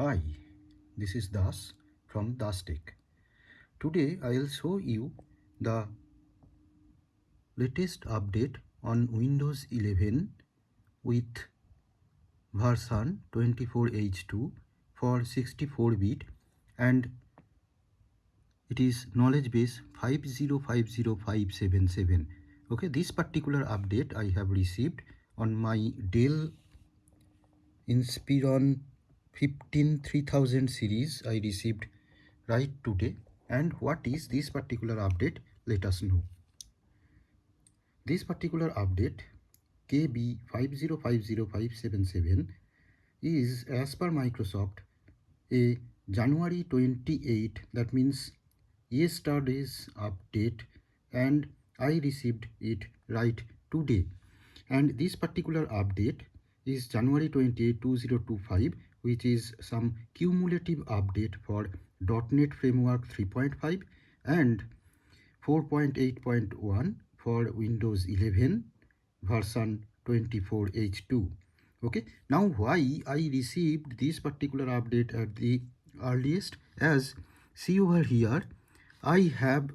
Hi, this is Das from Das Tech. Today I'll show you the latest update on Windows 11 with version 24H2 for 64-bit, and it is knowledge base 5050577. Okay, this particular update I have received on my Dell Inspiron 15 3000 series. I received right today. And what is this particular update? Let us know. This particular update KB5050577 is, as per Microsoft, a January 28, that means yesterday's update, and I received it right today. And this particular update is January 28, 2025, which is some cumulative update for .NET Framework 3.5 and 4.8.1 for Windows 11 version 24H2. Okay, now why I received this particular update at the earliest? As see over here, I have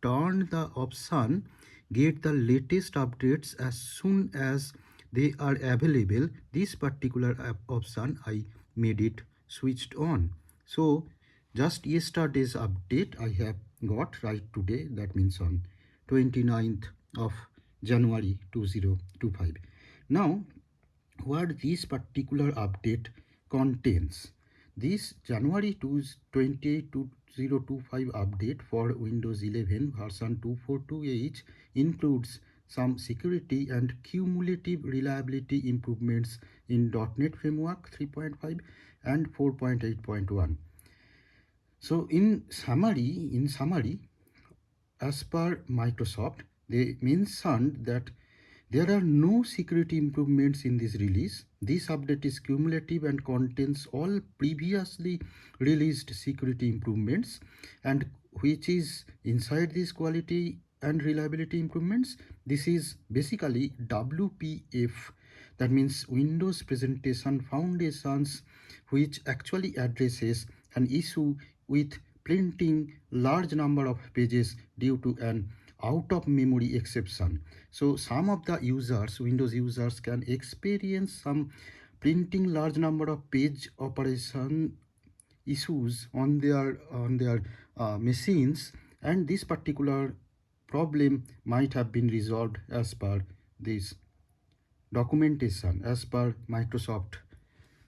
turned the option get the latest updates as soon as they are available. This particular option I made it switched on. So just yesterday's update I have got right today, that means on 29th of January 2025. Now what this particular update contains. This January 28, 2025 update for Windows 11 version 242H includes some security and cumulative reliability improvements in .NET Framework 3.5 and 4.8.1. So in summary, as per Microsoft, they mentioned that there are no security improvements in this release. This update is cumulative and contains all previously released security improvements, and which is inside this quality and reliability improvements. This is basically WPF, that means Windows Presentation Foundations, which actually addresses an issue with printing large number of pages due to an out of memory exception. So some of the users, Windows users, can experience some printing large number of page operation issues on their machines, and this particular problem might have been resolved as per this documentation as per Microsoft.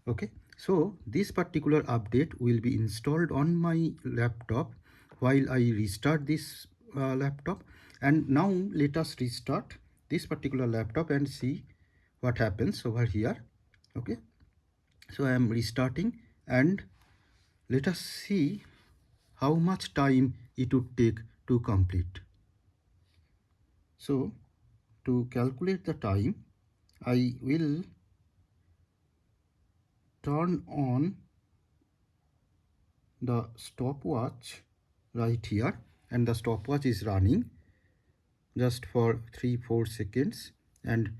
Okay, so this particular update will be installed on my laptop while I restart this laptop. And now let us restart this particular laptop and see what happens over here. Okay, so I am restarting, and let us see how much time it would take to complete. So to calculate the time, I will turn on the stopwatch right here, and the stopwatch is running just for 3-4 seconds, and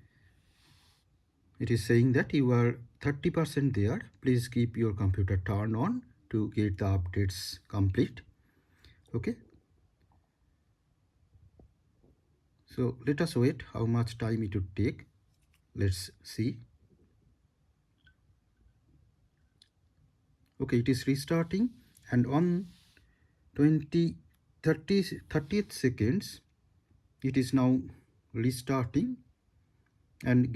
it is saying that you are 30% there. Please keep your computer turned on to get the updates complete. Okay, so let us wait how much time it would take. Let's see. Okay, it is restarting, and on 30th seconds it is now restarting and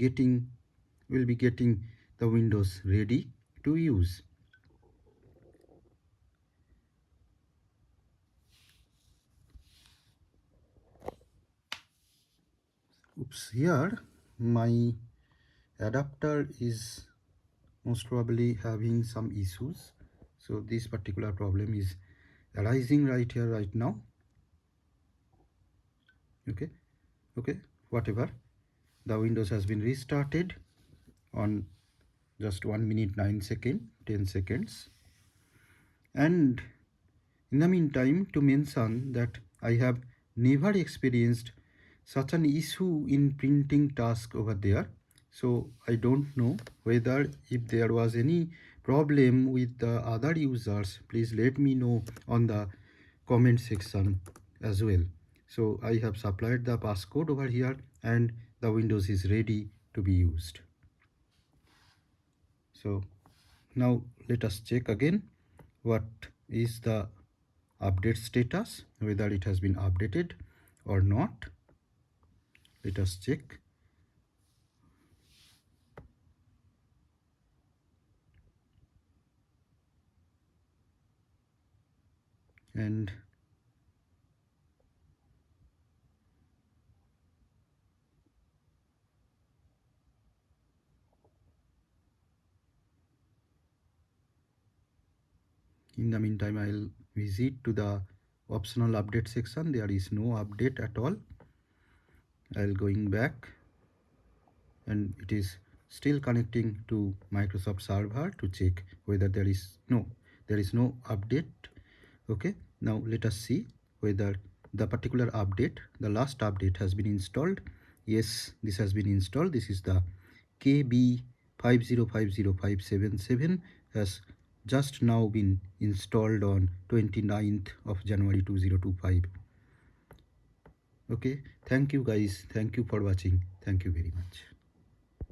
will be getting the Windows ready to use. Oops, here my adapter is most probably having some issues, so this particular problem is arising right here right now. Okay, whatever, the Windows has been restarted on just 1 minute 9 second 10 seconds. And in the meantime, to mention that I have never experienced such an issue in printing task over there. So I don't know whether if there was any problem with the other users, please let me know on the comment section as well. So I have supplied the passcode over here and the Windows is ready to be used. So now let us check again what is the update status, whether it has been updated or not. Let us check. And in the meantime, I'll visit to the optional update section. There is no update at all. I'll going back and it is still connecting to Microsoft server to check whether there is no update. Okay, now let us see whether the particular update, the last update, has been installed. Yes, this has been installed. This is the KB 5050577 has just now been installed on 29th of January 2025. Okay, thank you guys, thank you for watching, thank you very much.